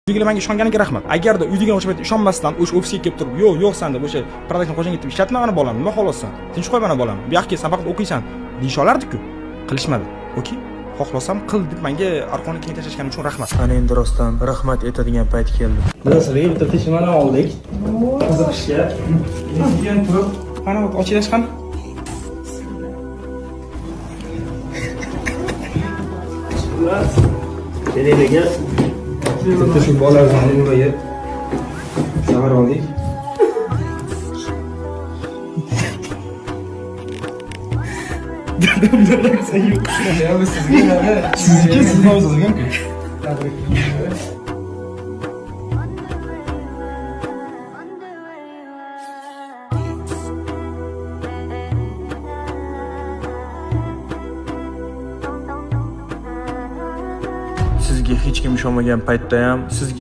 Uydagilar menga ishonganiga rahmat. Agarda uydagilar o'sha paytda ishonmasdan o'sha ofisga kelib turib, "Yo'q, yo'qsan" deb o'sha produktni qo'shing etib ishlatma mana bolam, nima xohlasan? Tinch qo'y mana bolam. Bu yoqqa kelsan faqat o'qiysan. Deyish olardi-ku. Qilishmadi. Okey? Xohlasam qil deb menga orqani keng tashlashganing uchun rahmat. Ana endi rostdan rahmat aytadigan payt keldi. Bilasizlar, bitta teshimani oldik. Qiziqishga. Keyin turib, mana ochilash qani? Kelaydiga Bitta shu bolalarni urayib safar oldik. Sizga hech kim ishonmagan paytda ham siz